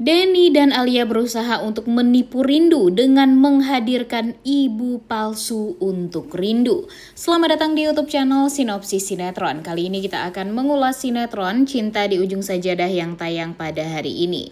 Denny dan Alia berusaha untuk menipu Rindu dengan menghadirkan ibu palsu untuk Rindu. Selamat datang di YouTube channel Sinopsis Sinetron. Kali ini kita akan mengulas sinetron Cinta di Ujung Sajadah yang tayang pada hari ini.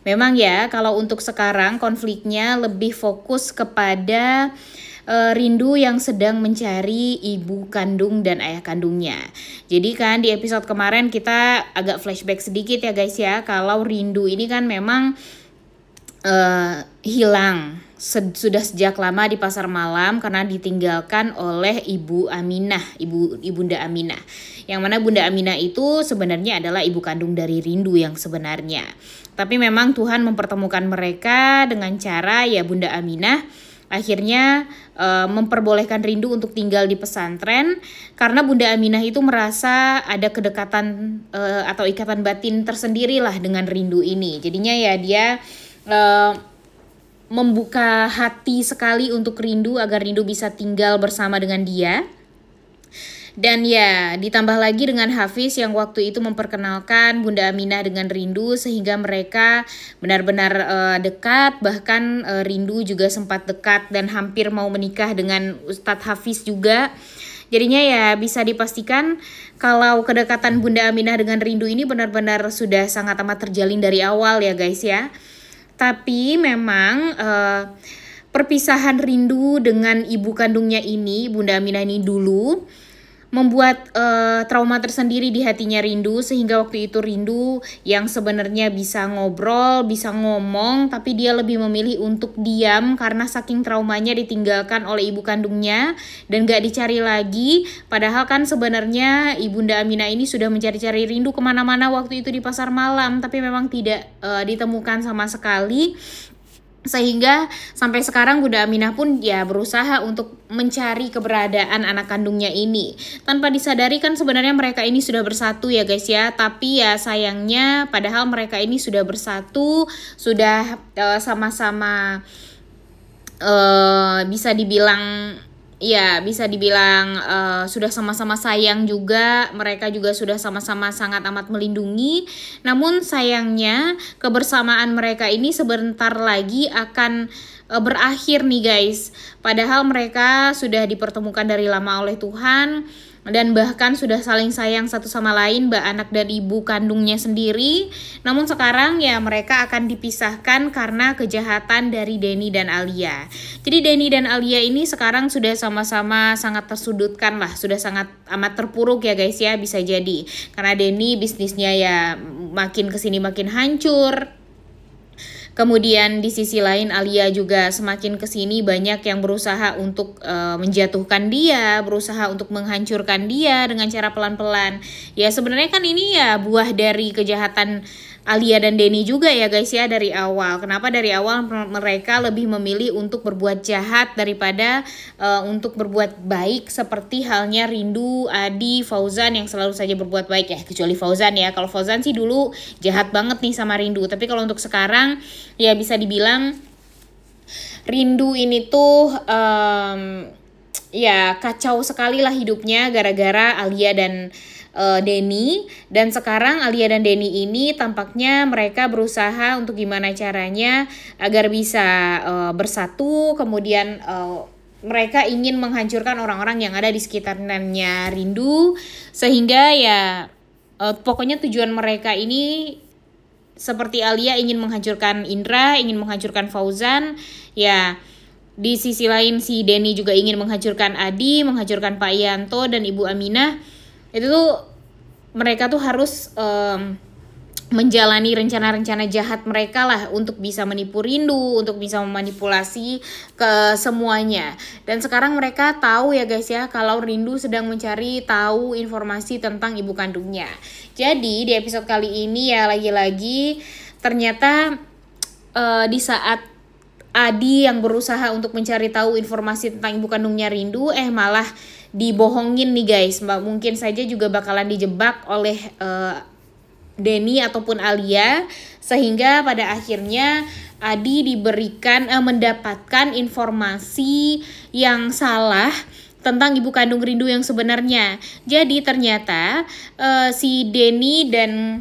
Memang ya, kalau untuk sekarang konfliknya lebih fokus kepada Rindu yang sedang mencari ibu kandung dan ayah kandungnya. Jadi kan di episode kemarin kita agak flashback sedikit ya guys ya. Kalau Rindu ini kan memang hilang sudah sejak lama di pasar malam karena ditinggalkan oleh Ibu Aminah, Ibunda Aminah. Yang mana Bunda Aminah itu sebenarnya adalah ibu kandung dari Rindu yang sebenarnya. Tapi memang Tuhan mempertemukan mereka dengan cara ya Bunda Aminah akhirnya memperbolehkan Rindu untuk tinggal di pesantren karena Bunda Aminah itu merasa ada kedekatan atau ikatan batin tersendiri lah dengan Rindu ini. Jadinya ya dia membuka hati sekali untuk Rindu agar Rindu bisa tinggal bersama dengan dia. Dan ya ditambah lagi dengan Hafiz yang waktu itu memperkenalkan Bunda Aminah dengan Rindu sehingga mereka benar-benar dekat. Bahkan Rindu juga sempat dekat dan hampir mau menikah dengan Ustadz Hafiz juga. Jadinya ya bisa dipastikan kalau kedekatan Bunda Aminah dengan Rindu ini benar-benar sudah sangat amat terjalin dari awal ya guys ya. Tapi memang perpisahan Rindu dengan ibu kandungnya ini, Bunda Aminah ini dulu membuat trauma tersendiri di hatinya Rindu sehingga waktu itu Rindu yang sebenarnya bisa ngobrol, bisa ngomong tapi dia lebih memilih untuk diam karena saking traumanya ditinggalkan oleh ibu kandungnya dan gak dicari lagi. Padahal kan sebenarnya Ibunda Aminah ini sudah mencari-cari Rindu kemana-mana waktu itu di pasar malam tapi memang tidak ditemukan sama sekali. Sehingga sampai sekarang Bunda Aminah pun ya berusaha untuk mencari keberadaan anak kandungnya ini. Tanpa disadari kan sebenarnya mereka ini sudah bersatu ya guys ya. Tapi ya sayangnya padahal mereka ini sudah bersatu, sudah sama-sama bisa dibilang sudah sama-sama sayang juga. Mereka juga sudah sama-sama sangat amat melindungi. Namun sayangnya kebersamaan mereka ini sebentar lagi akan berakhir nih guys. Padahal mereka sudah dipertemukan dari lama oleh Tuhan dan bahkan sudah saling sayang satu sama lain, mbak anak dan ibu kandungnya sendiri. Namun sekarang ya mereka akan dipisahkan karena kejahatan dari Denny dan Alia. Jadi Denny dan Alia ini sekarang sudah sama-sama sangat tersudutkan lah, sudah sangat amat terpuruk ya guys ya bisa jadi. Karena Denny bisnisnya ya makin kesini makin hancur. Kemudian di sisi lain Alia juga semakin kesini banyak yang berusaha untuk menjatuhkan dia, berusaha untuk menghancurkan dia dengan cara pelan-pelan. Ya sebenarnya kan ini ya buah dari kejahatan Alia dan Denny juga ya guys ya dari awal. Kenapa dari awal mereka lebih memilih untuk berbuat jahat daripada untuk berbuat baik seperti halnya Rindu, Adi, Fauzan yang selalu saja berbuat baik ya kecuali Fauzan ya. Kalau Fauzan sih dulu jahat banget nih sama Rindu. Tapi kalau untuk sekarang ya bisa dibilang Rindu ini tuh ya kacau sekali lah hidupnya gara-gara Alia dan Denny. Dan sekarang Alia dan Denny ini tampaknya mereka berusaha untuk gimana caranya agar bisa bersatu. Kemudian mereka ingin menghancurkan orang-orang yang ada di sekitarnya Rindu sehingga ya pokoknya tujuan mereka ini seperti Alia ingin menghancurkan Indra, ingin menghancurkan Fauzan, ya di sisi lain si Denny juga ingin menghancurkan Adi, menghancurkan Pak Yanto dan Ibu Aminah. Itu tuh mereka tuh harus menjalani rencana-rencana jahat mereka lah untuk bisa menipu Rindu, untuk bisa memanipulasi ke semuanya. Dan sekarang mereka tahu ya guys ya kalau Rindu sedang mencari tahu informasi tentang ibu kandungnya. Jadi di episode kali ini ya lagi-lagi ternyata di saat Adi yang berusaha untuk mencari tahu informasi tentang ibu kandungnya Rindu malah dibohongin nih guys. Mungkin saja juga bakalan dijebak oleh Denny ataupun Alia sehingga pada akhirnya Adi mendapatkan informasi yang salah tentang ibu kandung Rindu yang sebenarnya. Jadi ternyata si Denny dan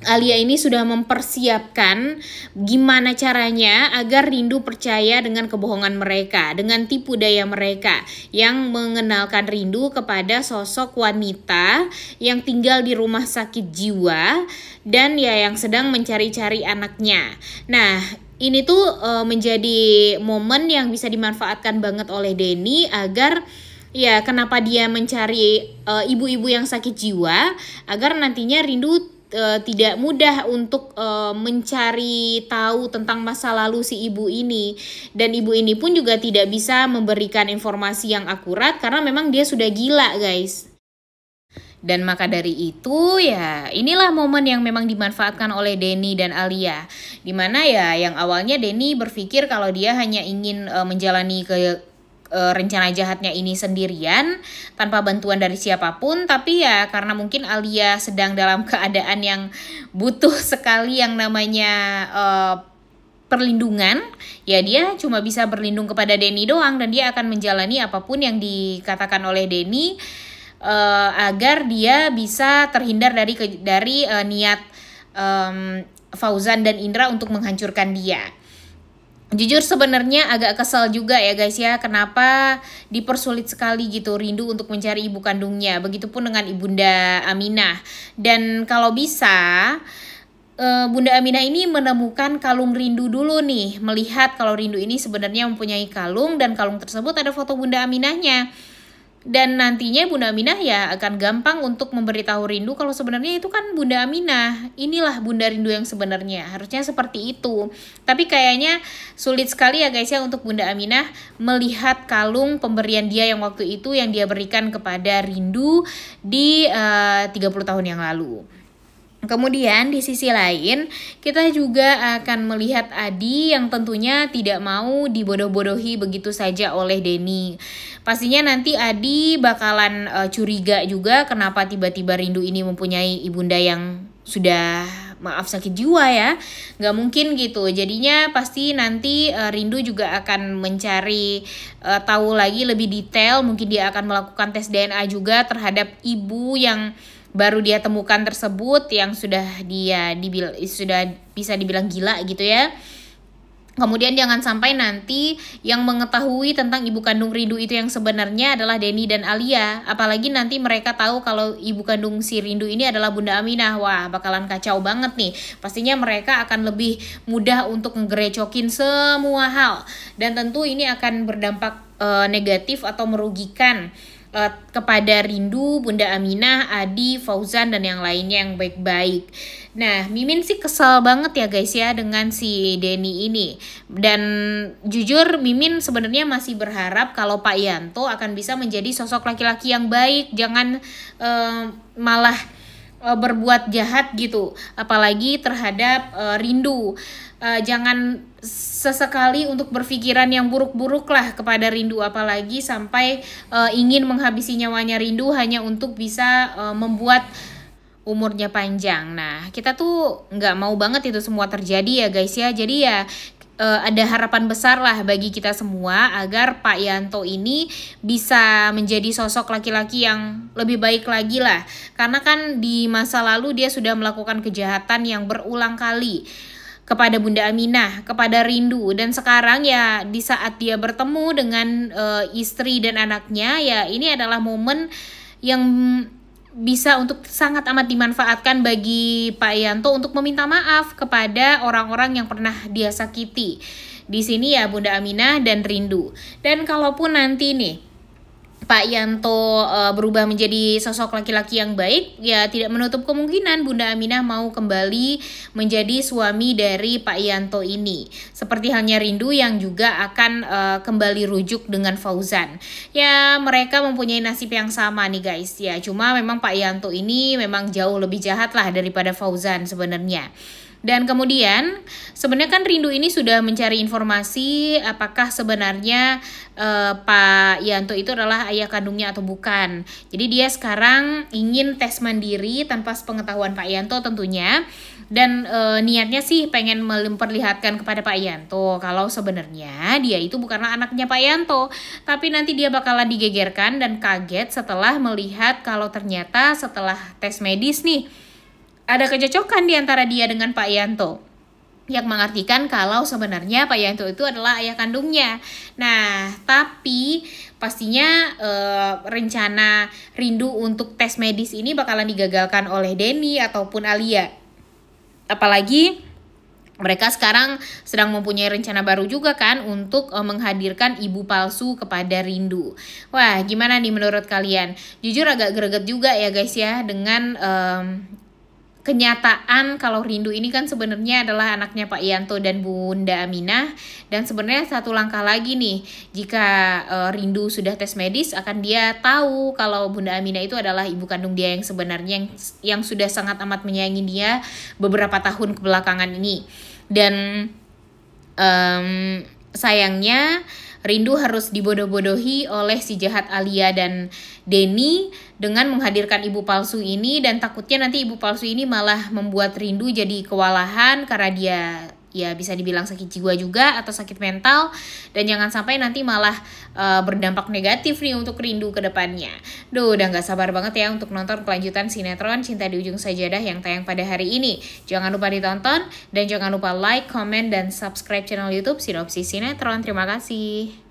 Alia ini sudah mempersiapkan gimana caranya agar Rindu percaya dengan kebohongan mereka, dengan tipu daya mereka yang mengenalkan Rindu kepada sosok wanita yang tinggal di rumah sakit jiwa dan ya yang sedang mencari-cari anaknya. Nah, ini tuh menjadi momen yang bisa dimanfaatkan banget oleh Denny agar ya kenapa dia mencari ibu-ibu yang sakit jiwa agar nantinya Rindu tidak mudah untuk mencari tahu tentang masa lalu si ibu ini, dan ibu ini pun juga tidak bisa memberikan informasi yang akurat karena memang dia sudah gila guys. Dan maka dari itu ya inilah momen yang memang dimanfaatkan oleh Denny dan Alia, dimana ya yang awalnya Denny berpikir kalau dia hanya ingin menjalani rencana jahatnya ini sendirian tanpa bantuan dari siapapun, tapi ya karena mungkin Alia sedang dalam keadaan yang butuh sekali yang namanya perlindungan, ya dia cuma bisa berlindung kepada Denny doang dan dia akan menjalani apapun yang dikatakan oleh Denny agar dia bisa terhindar dari niat Fauzan dan Indra untuk menghancurkan dia. Jujur sebenarnya agak kesal juga ya guys ya, kenapa dipersulit sekali gitu Rindu untuk mencari ibu kandungnya. Begitupun dengan Ibunda Aminah. Dan kalau bisa Bunda Aminah ini menemukan kalung Rindu dulu nih, melihat kalau Rindu ini sebenarnya mempunyai kalung dan kalung tersebut ada foto Bunda Aminahnya. Dan nantinya Bunda Aminah ya akan gampang untuk memberitahu Rindu kalau sebenarnya itu kan Bunda Aminah. Inilah Bunda Rindu yang sebenarnya. Harusnya seperti itu. Tapi kayaknya sulit sekali ya guys ya untuk Bunda Aminah melihat kalung pemberian dia yang waktu itu yang dia berikan kepada Rindu di 30 tahun yang lalu. Kemudian di sisi lain kita juga akan melihat Adi yang tentunya tidak mau dibodoh-bodohi begitu saja oleh Denny. Pastinya nanti Adi bakalan curiga juga kenapa tiba-tiba Rindu ini mempunyai ibunda yang sudah maaf sakit jiwa ya. Nggak mungkin gitu. Jadinya pasti nanti Rindu juga akan mencari tahu lagi lebih detail. Mungkin dia akan melakukan tes DNA juga terhadap ibu yang baru dia temukan tersebut yang sudah bisa dibilang gila gitu ya. Kemudian jangan sampai nanti yang mengetahui tentang ibu kandung Rindu itu yang sebenarnya adalah Denny dan Alia. Apalagi nanti mereka tahu kalau ibu kandung si Rindu ini adalah Bunda Aminah. Wah, bakalan kacau banget nih. Pastinya mereka akan lebih mudah untuk ngegerecokin semua hal. Dan tentu ini akan berdampak negatif atau merugikan kepada Rindu, Bunda Aminah, Adi, Fauzan, dan yang lainnya yang baik-baik. Nah, Mimin sih kesal banget ya guys ya dengan si Denny ini. Dan jujur Mimin sebenarnya masih berharap kalau Pak Yanto akan bisa menjadi sosok laki-laki yang baik. Jangan malah berbuat jahat gitu. Apalagi terhadap Rindu. Jangan sesekali untuk berpikiran yang buruk-buruk lah kepada Rindu, apalagi sampai ingin menghabisi nyawanya Rindu hanya untuk bisa membuat umurnya panjang. Nah, kita tuh nggak mau banget itu semua terjadi ya guys ya. Jadi ya ada harapan besar lah bagi kita semua agar Pak Yanto ini bisa menjadi sosok laki-laki yang lebih baik lagi lah. Karena kan di masa lalu dia sudah melakukan kejahatan yang berulang kali kepada Bunda Aminah, kepada Rindu, dan sekarang ya di saat dia bertemu dengan istri dan anaknya, ya ini adalah momen yang bisa untuk sangat amat dimanfaatkan bagi Pak Yanto untuk meminta maaf kepada orang-orang yang pernah dia sakiti. Di sini ya Bunda Aminah dan Rindu. Dan kalaupun nanti nih Pak Yanto berubah menjadi sosok laki-laki yang baik, ya tidak menutup kemungkinan Bunda Aminah mau kembali menjadi suami dari Pak Yanto ini. Seperti halnya Rindu yang juga akan kembali rujuk dengan Fauzan. Ya mereka mempunyai nasib yang sama nih guys. Ya cuma memang Pak Yanto ini memang jauh lebih jahat lah daripada Fauzan sebenarnya. Dan kemudian sebenarnya kan Rindu ini sudah mencari informasi apakah sebenarnya Pak Yanto itu adalah ayah kandungnya atau bukan. Jadi dia sekarang ingin tes mandiri tanpa sepengetahuan Pak Yanto tentunya. Dan niatnya sih pengen memperlihatkan kepada Pak Yanto kalau sebenarnya dia itu bukanlah anaknya Pak Yanto. Tapi nanti dia bakalan digegerkan dan kaget setelah melihat kalau ternyata setelah tes medis nih ada kecocokan di antara dia dengan Pak Yanto, yang mengartikan kalau sebenarnya Pak Yanto itu adalah ayah kandungnya. Nah, tapi pastinya rencana Rindu untuk tes medis ini bakalan digagalkan oleh Denny ataupun Alia. Apalagi mereka sekarang sedang mempunyai rencana baru juga kan untuk menghadirkan ibu palsu kepada Rindu. Wah, gimana nih menurut kalian? Jujur agak greget juga ya guys ya dengan kenyataan kalau Rindu ini kan sebenarnya adalah anaknya Pak Yanto dan Bunda Aminah. Dan sebenarnya satu langkah lagi nih, jika Rindu sudah tes medis, akan dia tahu kalau Bunda Aminah itu adalah ibu kandung dia yang sebenarnya, yang sudah sangat amat menyayangi dia beberapa tahun kebelakangan ini. Dan sayangnya Rindu harus dibodoh-bodohi oleh si jahat Alia dan Denny dengan menghadirkan ibu palsu ini, dan takutnya nanti ibu palsu ini malah membuat Rindu jadi kewalahan karena dia ya bisa dibilang sakit jiwa juga atau sakit mental, dan jangan sampai nanti malah berdampak negatif nih untuk Rindu ke depannya. Duh, udah gak sabar banget ya untuk nonton kelanjutan sinetron Cinta di Ujung Sajadah yang tayang pada hari ini. Jangan lupa ditonton dan jangan lupa like, comment, dan subscribe channel YouTube Sinopsis Sinetron. Terima kasih.